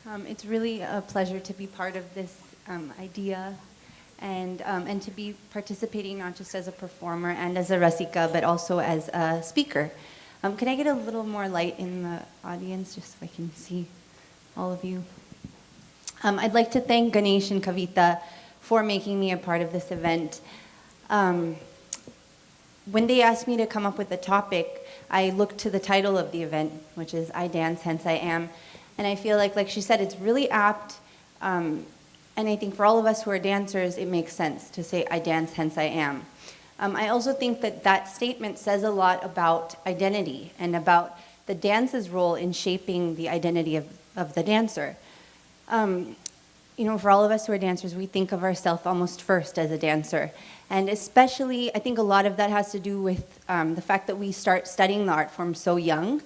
It's really a pleasure to be part of this idea and to be participating not just as a performer and as a rasika, but also as a speaker. Can I get a little more light in the audience just so I can see all of you? I'd like to thank Ganesh and Kavita for making me a part of this event. When they asked me to come up with a topic, I looked to the title of the event, which is I Dance, Hence I Am. And I feel like she said, it's really apt. And I think for all of us who are dancers, it makes sense to say I dance, hence I am. I also think that that statement says a lot about identity and about the dance's role in shaping the identity of the dancer. For all of us who are dancers, we think of ourselves almost first as a dancer. And especially, I think a lot of that has to do with the fact that we start studying the art form so young.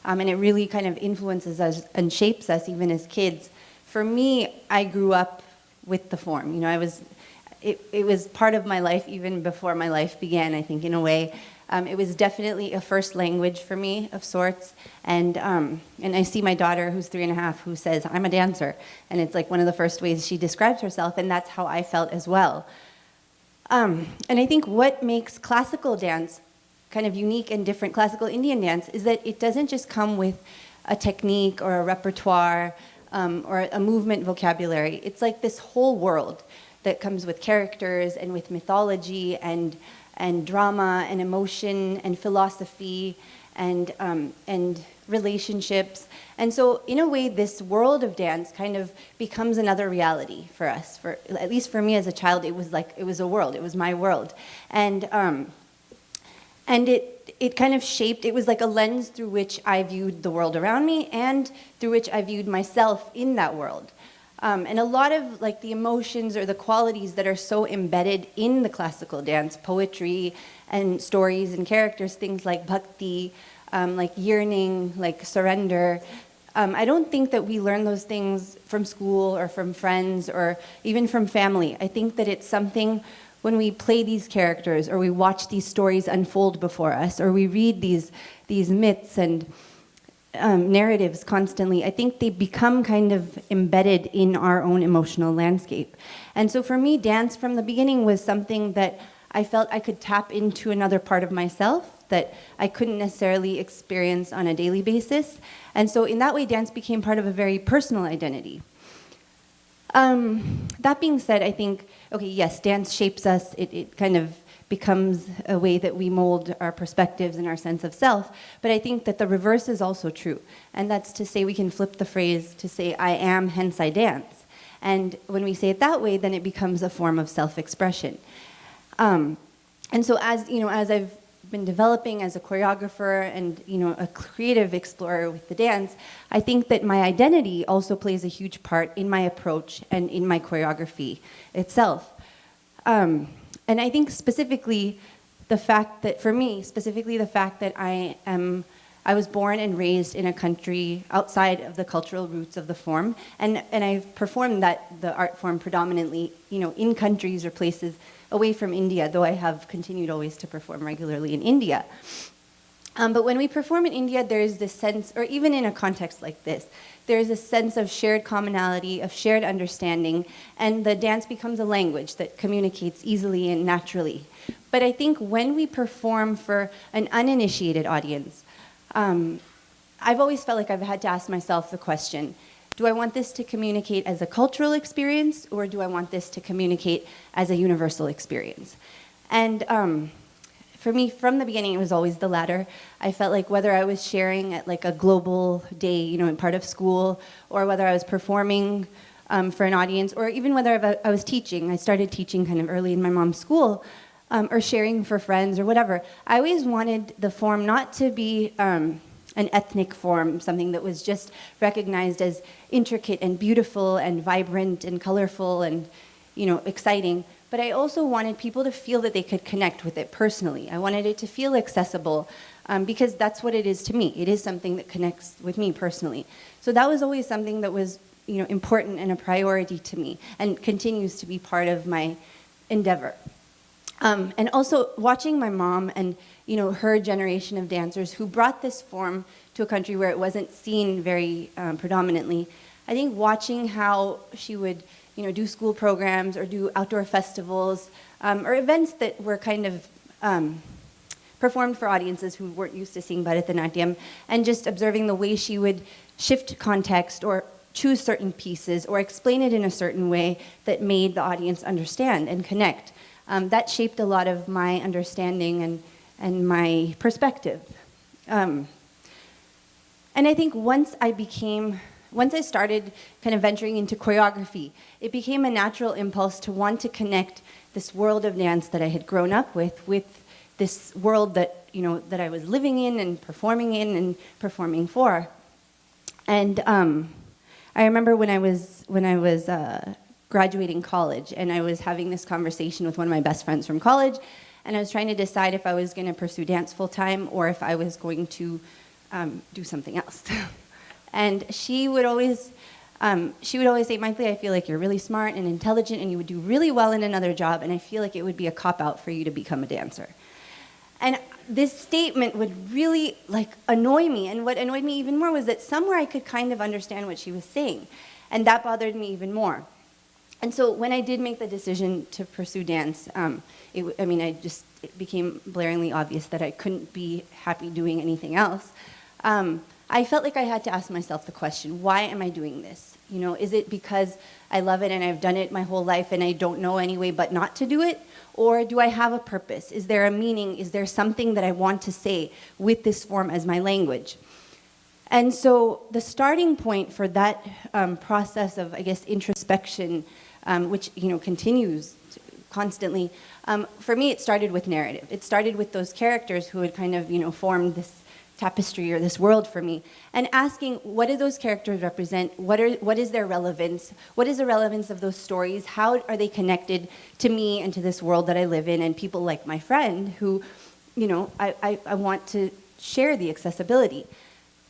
And it really kind of influences us and shapes us even as kids. For me, I grew up with the form. It was part of my life even before my life began, I think, in a way. It was definitely a first language for me of sorts. And I see my daughter, who's 3.5, who says, I'm a dancer. And it's like one of the first ways she describes herself, and that's how I felt as well. And I think what makes classical dance kind of unique and different, classical Indian dance, is that it doesn't just come with a technique or a repertoire or a movement vocabulary. It's like this whole world that comes with characters and with mythology and drama and emotion and philosophy and relationships. And so in a way, this world of dance kind of becomes another reality for us. At least for me as a child, it was a world. It was my world. And it kind of shaped, it was like a lens through which I viewed the world around me and through which I viewed myself in that world. And a lot of the emotions or the qualities that are so embedded in the classical dance, poetry and stories and characters, things like bhakti, like yearning, like surrender. I don't think that we learn those things from school or from friends or even from family. I think that it's something when we play these characters or we watch these stories unfold before us or we read these myths and narratives constantly, I think they become kind of embedded in our own emotional landscape. And so for me, dance from the beginning was something that I felt I could tap into another part of myself that I couldn't necessarily experience on a daily basis. And so in that way, dance became part of a very personal identity. That being said, I think, okay, yes, dance shapes us. It kind of becomes a way that we mold our perspectives and our sense of self. But I think that the reverse is also true. And that's to say we can flip the phrase to say, I am, hence I dance. And when we say it that way, then it becomes a form of self-expression. And so as I've been developing as a choreographer and a creative explorer with the dance, I think that my identity also plays a huge part in my approach and in my choreography itself. And I think specifically the fact that, for me, specifically the fact that I was born and raised in a country outside of the cultural roots of the form, and I've performed the art form predominantly, in countries or places away from India, though I have continued always to perform regularly in India. But when we perform in India, there's this sense, or even in a context like this, there's a sense of shared commonality, of shared understanding, and the dance becomes a language that communicates easily and naturally. But I think when we perform for an uninitiated audience, I've always felt like I've had to ask myself the question, do I want this to communicate as a cultural experience, or do I want this to communicate as a universal experience? And for me, from the beginning, it was always the latter. I felt like whether I was sharing at a global day, in part of school, or whether I was performing for an audience, or even whether I was teaching. I started teaching kind of early in my mom's school, or sharing for friends or whatever. I always wanted the form not to be an ethnic form, something that was just recognized as intricate and beautiful and vibrant and colorful and exciting. But I also wanted people to feel that they could connect with it personally. I wanted it to feel accessible because that's what it is to me. It is something that connects with me personally. So that was always something that was important and a priority to me and continues to be part of my endeavor. And also watching my mom and her generation of dancers who brought this form to a country where it wasn't seen very predominantly, I think watching how she would, do school programs or do outdoor festivals or events that were kind of performed for audiences who weren't used to seeing Bharatanatyam, and just observing the way she would shift context or choose certain pieces or explain it in a certain way that made the audience understand and connect. That shaped a lot of my understanding and my perspective. And I think once I started kind of venturing into choreography, it became a natural impulse to want to connect this world of dance that I had grown up with this world that, that I was living in and performing for. And I remember when I was graduating college, and I was having this conversation with one of my best friends from college, and I was trying to decide if I was going to pursue dance full time or if I was going to do something else. And she would always say, Mythili, I feel like you're really smart and intelligent and you would do really well in another job, and I feel like it would be a cop-out for you to become a dancer. And this statement would really annoy me, and what annoyed me even more was that somewhere I could kind of understand what she was saying, and that bothered me even more. And so when I did make the decision to pursue dance, it became blaringly obvious that I couldn't be happy doing anything else. I felt like I had to ask myself the question, why am I doing this? Is it because I love it and I've done it my whole life and I don't know any way but not to do it? Or do I have a purpose? Is there a meaning? Is there something that I want to say with this form as my language? And so the starting point for that process of, I guess, introspection, which continues constantly, for me it started with narrative. It started with those characters who had kind of formed this tapestry or this world for me, and asking, what do those characters represent? What is their relevance? What is the relevance of those stories? How are they connected to me and to this world that I live in, and people like my friend who, I want to share the accessibility.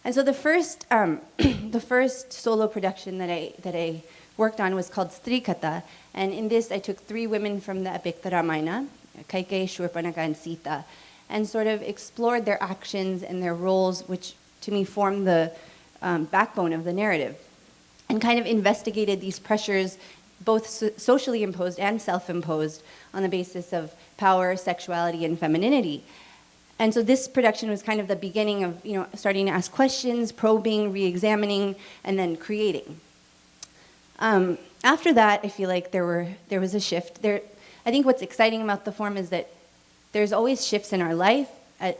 And so the first solo production that I worked on was called Strikatha, and in this I took 3 women from the epic the Ramayana, Kaikeyi, Shurpanakha, and Sita, and sort of explored their actions and their roles, which to me form the backbone of the narrative, and kind of investigated these pressures, both socially imposed and self-imposed, on the basis of power, sexuality, and femininity. And so this production was kind of the beginning of starting to ask questions, probing, re-examining, and then creating. After that, I feel like there was a shift. I think what's exciting about the form is that there's always shifts in our life,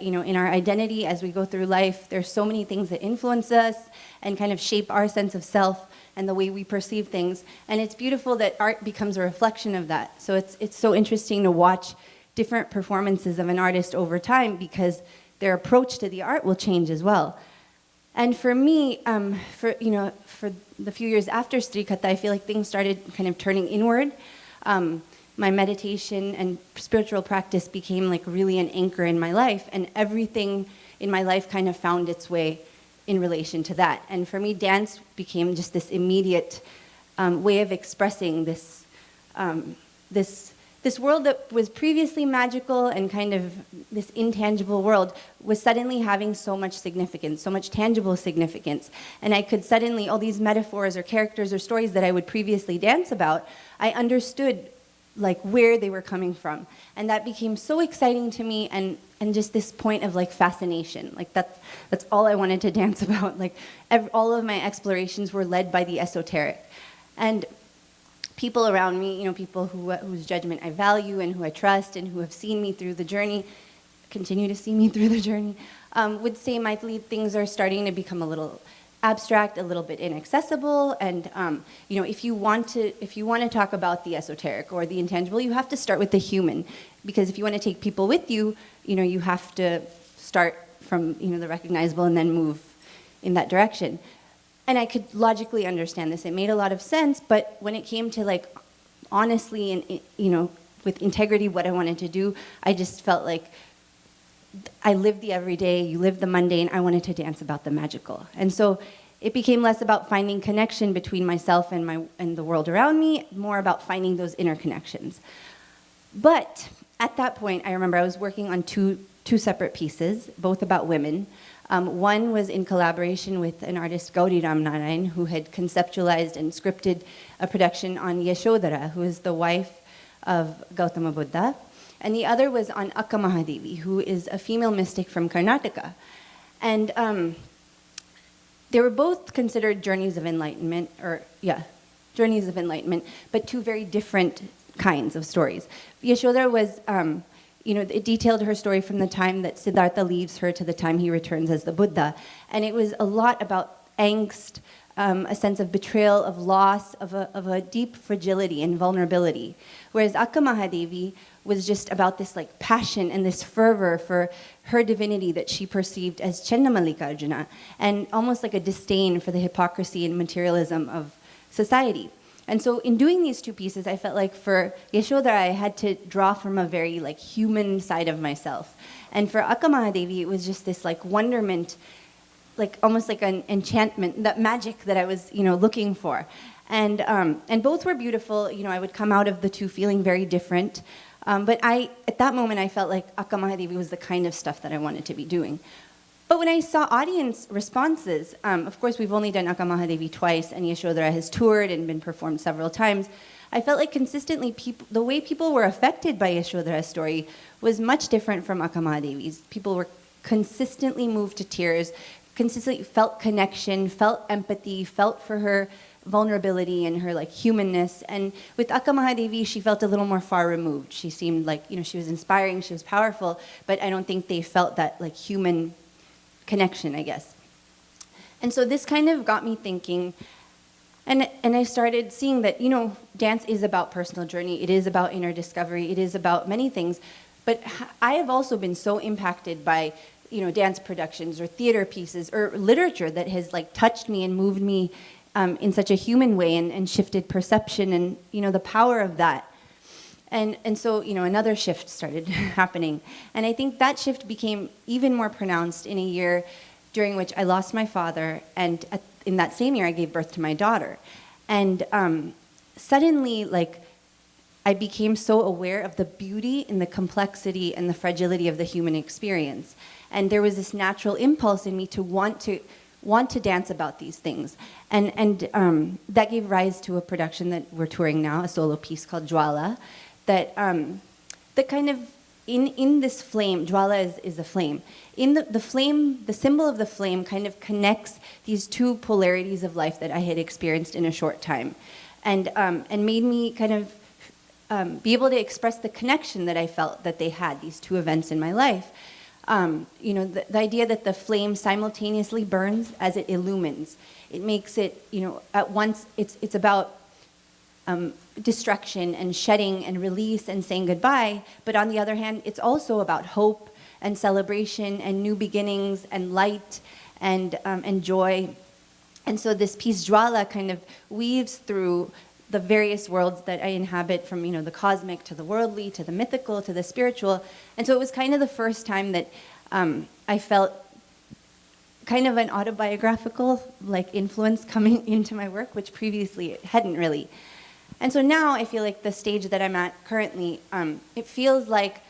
in our identity as we go through life. There's so many things that influence us and kind of shape our sense of self and the way we perceive things. And it's beautiful that art becomes a reflection of that. So it's so interesting to watch different performances of an artist over time, because their approach to the art will change as well. And for me, for the few years after Strikatha, I feel like things started kind of turning inward. My meditation and spiritual practice became really an anchor in my life, and everything in my life kind of found its way in relation to that. And for me, dance became just this immediate way of expressing this world that was previously magical, and kind of this intangible world was suddenly having so much significance, so much tangible significance. And I could suddenly, all these metaphors or characters or stories that I would previously dance about, I understood where they were coming from. And that became so exciting to me, and just this point of fascination. That's all I wanted to dance about. All of my explorations were led by the esoteric. And people around me, people whose judgment I value and who I trust and who have seen me through the journey, continue to see me through the journey, would say, Mythili, things are starting to become a little abstract, a little bit inaccessible, and if you want to talk about the esoteric or the intangible, you have to start with the human, because if you want to take people with you, you have to start from the recognizable and then move in that direction. And I could logically understand this; it made a lot of sense. But when it came to honestly and with integrity, what I wanted to do, I just felt like I lived the everyday, you live the mundane. I wanted to dance about the magical. And so it became less about finding connection between myself and the world around me, more about finding those interconnections. But at that point, I remember I was working on two separate pieces, both about women. One was in collaboration with an artist, Gauri Ramnarayan, who had conceptualized and scripted a production on Yashoda, who is the wife of Gautama Buddha. And the other was on Akamahadevi, who is a female mystic from Karnataka. And they were both considered journeys of enlightenment, journeys of enlightenment, but two very different kinds of stories. Yashoda was, it detailed her story from the time that Siddhartha leaves her to the time he returns as the Buddha. And it was a lot about angst, a sense of betrayal, of loss, of a deep fragility and vulnerability. Whereas Akamahadevi was just about this like passion and this fervor for her divinity that she perceived as Chandamallikarjuna, and almost like a disdain for the hypocrisy and materialism of society. And so in doing these two pieces, I felt like for Yashoda, I had to draw from a very like human side of myself. And for Akamahadevi, it was just this like wonderment, like almost like an enchantment, that magic that I was, looking for. And both were beautiful. I would come out of the two feeling very different. But at that moment, I felt like Akamahadevi was the kind of stuff that I wanted to be doing. But when I saw audience responses, of course, we've only done Akamahadevi twice, and Yashoda has toured and been performed several times. I felt like consistently the way people were affected by Yashoda's story was much different from Akamahadevi's. People were consistently moved to tears, consistently felt connection, felt empathy, felt for her vulnerability and her like humanness. And with Akamahadevi, she felt a little more far removed. She seemed like, she was inspiring, she was powerful, but I don't think they felt that like human connection, I guess. And so this kind of got me thinking, and I started seeing that, dance is about personal journey, it is about inner discovery, it is about many things, but I have also been so impacted by dance productions or theater pieces or literature that has like touched me and moved me in such a human way and shifted perception and, the power of that. And so, another shift started happening. And I think that shift became even more pronounced in a year during which I lost my father. And in that same year, I gave birth to my daughter. And suddenly, like, I became so aware of the beauty and the complexity and the fragility of the human experience. And there was this natural impulse in me to want to dance about these things. And that gave rise to a production that we're touring now, a solo piece called Joala, that kind of, in this flame, Joala is a flame. In the flame, the symbol of the flame kind of connects these two polarities of life that I had experienced in a short time. And made me kind of be able to express the connection that I felt that they had, these two events in my life. The idea that the flame simultaneously burns as it illumines. It makes it, at once, it's about destruction and shedding and release and saying goodbye, but on the other hand, it's also about hope and celebration and new beginnings and light and joy. And so this piece, Drala, kind of weaves through the various worlds that I inhabit, from the cosmic to the worldly to the mythical to the spiritual. And so it was kind of the first time that I felt kind of an autobiographical like influence coming into my work, which previously it hadn't really. And so now I feel like the stage that I'm at currently, it feels like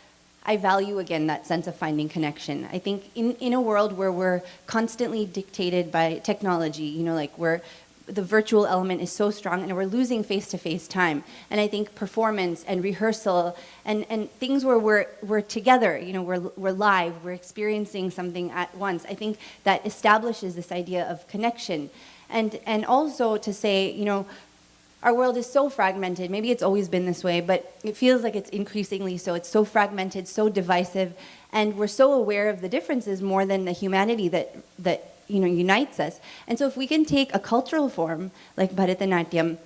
I value again that sense of finding connection. I think in a world where we're constantly dictated by technology, like where the virtual element is so strong and we're losing face-to-face time. And I think performance and rehearsal and things where we're together, we're live, we're experiencing something at once. I think that establishes this idea of connection. And also to say, our world is so fragmented. Maybe it's always been this way, but it feels like it's increasingly so. It's so fragmented, so divisive, and we're so aware of the differences more than the humanity that unites us. And so if we can take a cultural form like Bharatanatyam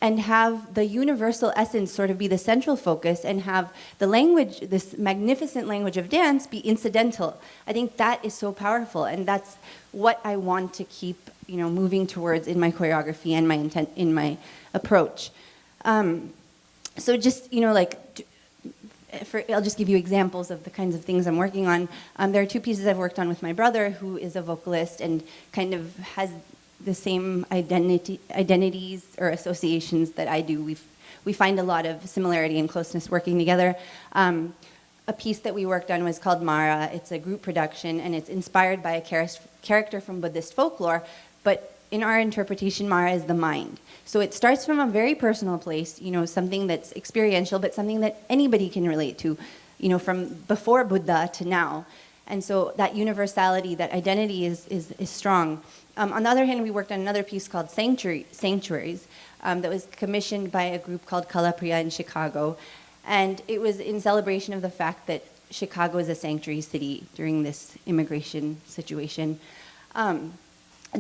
and have the universal essence sort of be the central focus and have the language, this magnificent language of dance, be incidental, I think that is so powerful. And that's what I want to keep, moving towards in my choreography and my intent in my approach. So just, I'll just give you examples of the kinds of things I'm working on. There are two pieces I've worked on with my brother, who is a vocalist and kind of has the same identities or associations that I do. We find a lot of similarity and closeness working together. A a piece that we worked on was called Mara. It's a group production, and it's inspired by a character from Buddhist folklore, but in our interpretation, Mara is the mind. So it starts from a very personal place, something that's experiential, but something that anybody can relate to, from before Buddha to now. And so that universality, that identity is strong. On the other hand, we worked on another piece called Sanctuaries that was commissioned by a group called Kalapriya in Chicago. And it was in celebration of the fact that Chicago is a sanctuary city during this immigration situation. And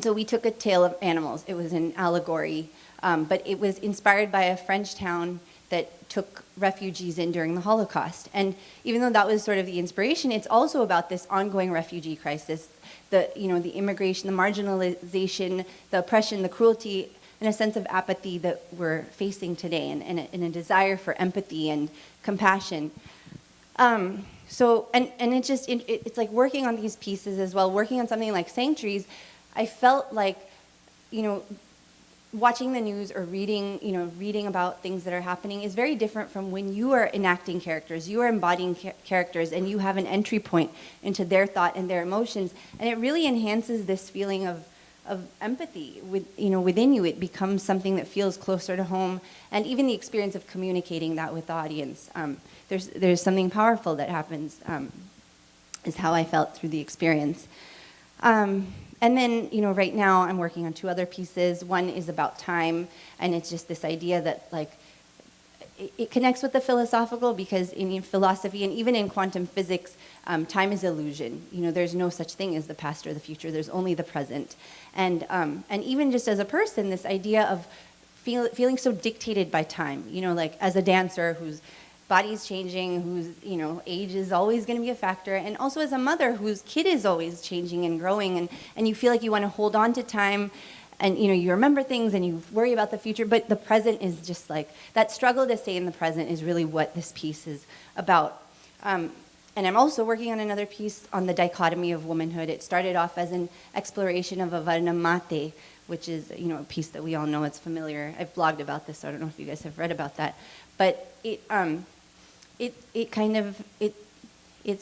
so we took a tale of animals. It was an allegory, but it was inspired by a French town that took refugees in during the Holocaust. And even though that was sort of the inspiration, it's also about this ongoing refugee crisis, the immigration, the marginalization, the oppression, the cruelty, and a sense of apathy that we're facing today, and a desire for empathy and compassion. It's like working on these pieces as well, working on something like Sanctuaries, I felt like, watching the news or reading about things that are happening is very different from when you are enacting characters, you are embodying characters, and you have an entry point into their thought and their emotions, and it really enhances this feeling of empathy within you. It becomes something that feels closer to home, and even the experience of communicating that with the audience. There's something powerful that happens, is how I felt through the experience. And then, right now I'm working on 2 other pieces. One is about time, and it's just this idea that, like, it connects with the philosophical, because in philosophy and even in quantum physics, time is illusion. There's no such thing as the past or the future. There's only the present. And even just as a person, this idea of feeling so dictated by time, like as a dancer whose body's changing, whose age is always going to be a factor, and also as a mother whose kid is always changing and growing, and you feel like you want to hold on to time, and you remember things and you worry about the future, but the present is just like that struggle to stay in the present is really what this piece is about. And I'm also working on another piece on the dichotomy of womanhood. It started off as an exploration of Avarna Mate, which is a piece that we all know. It's familiar. I've blogged about this, so I don't know if you guys have read about that, but it's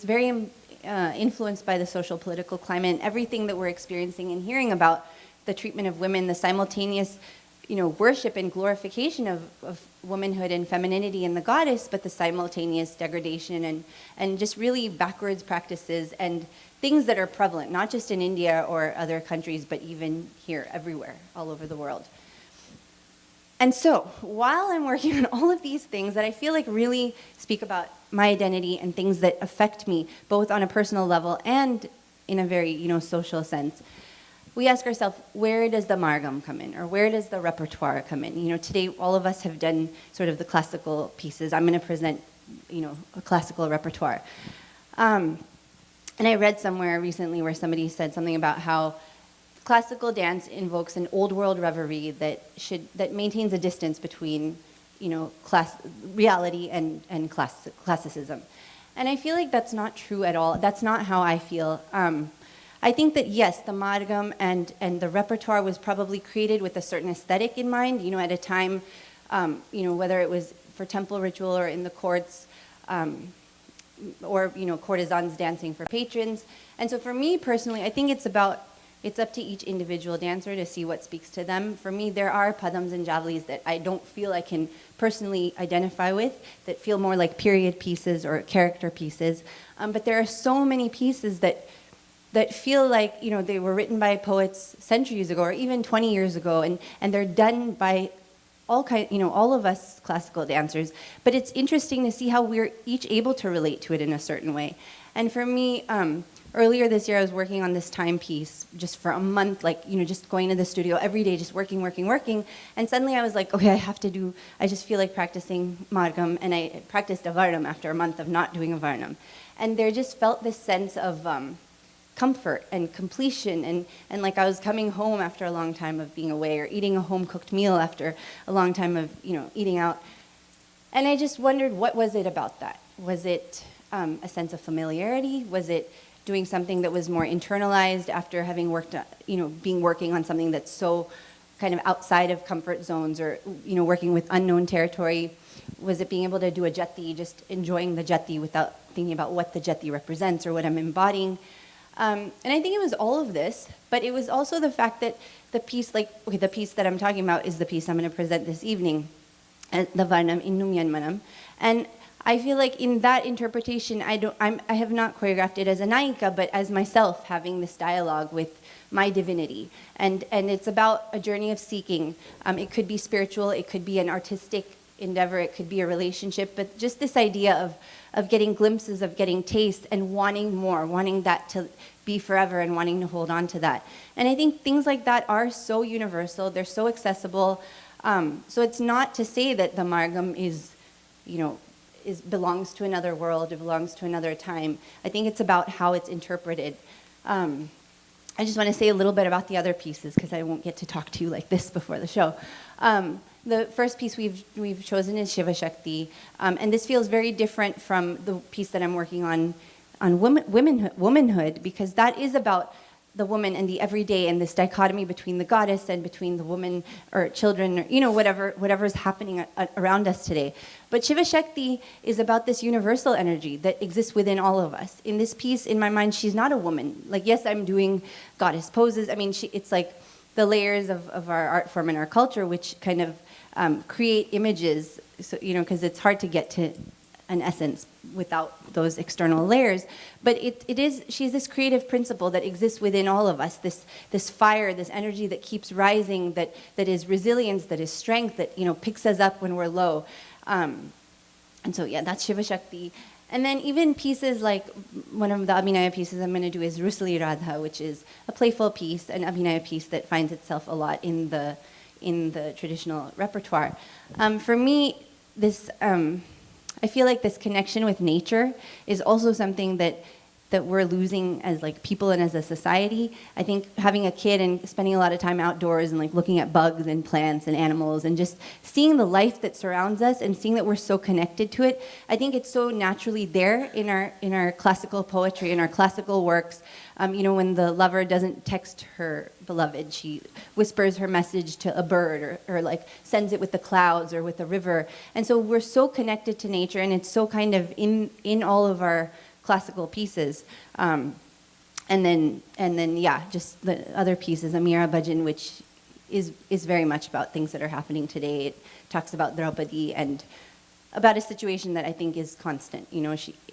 very influenced by the social political climate and everything that we're experiencing and hearing about the treatment of women, the simultaneous worship and glorification of womanhood and femininity and the goddess, but the simultaneous degradation and just really backwards practices and things that are prevalent, not just in India or other countries, but even here, everywhere, all over the world. And so, while I'm working on all of these things that I feel like really speak about my identity and things that affect me, both on a personal level and in a very, social sense, we ask ourselves, where does the Margam come in? Or where does the repertoire come in? Today, all of us have done sort of the classical pieces. I'm going to present, a classical repertoire. And I read somewhere recently where somebody said something about how classical dance invokes an old world reverie that maintains a distance between, reality and classicism. And I feel like that's not true at all. That's not how I feel. I think that yes, the Margam and the repertoire was probably created with a certain aesthetic in mind. At a time, whether it was for temple ritual or in the courts, or courtesans dancing for patrons. And so for me personally, I think it's up to each individual dancer to see what speaks to them. For me, there are padams and javalis that I don't feel I can personally identify with, that feel more like period pieces or character pieces. But there are so many pieces that feel like they were written by poets centuries ago or even 20 years ago, and they're done by all of us classical dancers. But it's interesting to see how we're each able to relate to it in a certain way. And for me, earlier this year, I was working on this timepiece just for a month, just going to the studio every day, just working. And suddenly I was like, okay, I just feel like practicing Margam, and I practiced a Varnam after a month of not doing a Varnam. And there just felt this sense of comfort and completion, and like I was coming home after a long time of being away, or eating a home-cooked meal after a long time of, eating out. And I just wondered, what was it about that? Was it a sense of familiarity? Was it doing something that was more internalized after having working on something that's so kind of outside of comfort zones, or, working with unknown territory? Was it being able to do a jati, just enjoying the jati without thinking about what the jati represents or what I'm embodying. And I think it was all of this, but it was also the fact that the piece, the piece that I'm talking about is the piece I'm going to present this evening, the Varnam Innum Yanmanam. And I feel like in that interpretation, I have not choreographed it as a Nayika, but as myself having this dialogue with my divinity. And it's about a journey of seeking. It could be spiritual, it could be an artistic endeavor, it could be a relationship, but just this idea of getting glimpses, of getting taste and wanting more, wanting that to be forever and wanting to hold on to that. And I think things like that are so universal, they're so accessible. So it's not to say that the Margam belongs to another world, it belongs to another time. I think it's about how it's interpreted. I just want to say a little bit about the other pieces because I won't get to talk to you like this before the show. The first piece we've chosen is Shiva Shakti, and this feels very different from the piece that I'm working on womanhood, because that is about the woman and the everyday and this dichotomy between the goddess and between the woman or children, or, whatever is happening around us today. But Shiva Shakti is about this universal energy that exists within all of us. In this piece, in my mind, she's not a woman. Like, yes, I'm doing goddess poses. I mean, it's like the layers of our art form and our culture, which kind of create images, so, because it's hard to get to an essence without those external layers. But she's this creative principle that exists within all of us, this fire, this energy that keeps rising, that is resilience, that is strength, that picks us up when we're low. And so yeah, that's Shiva Shakti. And then even pieces like one of the Abhinaya pieces I'm going to do is Rusali Radha, which is a playful piece, an Abhinaya piece that finds itself a lot in the traditional repertoire. For me, this I feel like this connection with nature is also something that we're losing as like people and as a society. I think having a kid and spending a lot of time outdoors and like looking at bugs and plants and animals and just seeing the life that surrounds us and seeing that we're so connected to it, I think it's so naturally there in our classical poetry, in our classical works. When the lover doesn't text her beloved, she whispers her message to a bird or like sends it with the clouds or with a river. And so we're so connected to nature, and it's so kind of in all of our classical pieces. And then yeah, just the other pieces, Amira Bhajan, which is very much about things that are happening today. It talks about Draupadi and about a situation that I think is constant.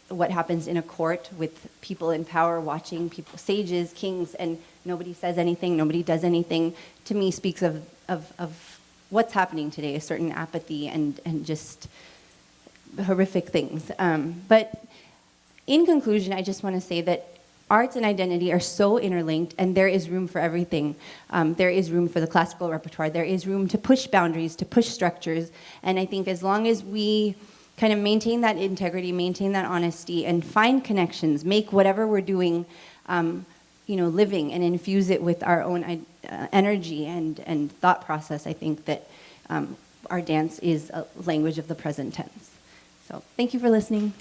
What happens in a court with people in power watching people, sages, kings, and nobody says anything, nobody does anything, to me speaks of what's happening today, a certain apathy and just horrific things. But in conclusion, I just want to say that arts and identity are so interlinked, and there is room for everything. There is room for the classical repertoire. There is room to push boundaries, to push structures. And I think as long as we kind of maintain that integrity, maintain that honesty, and find connections, make whatever we're doing, living, and infuse it with our own energy and thought process, I think that our dance is a language of the present tense. So thank you for listening.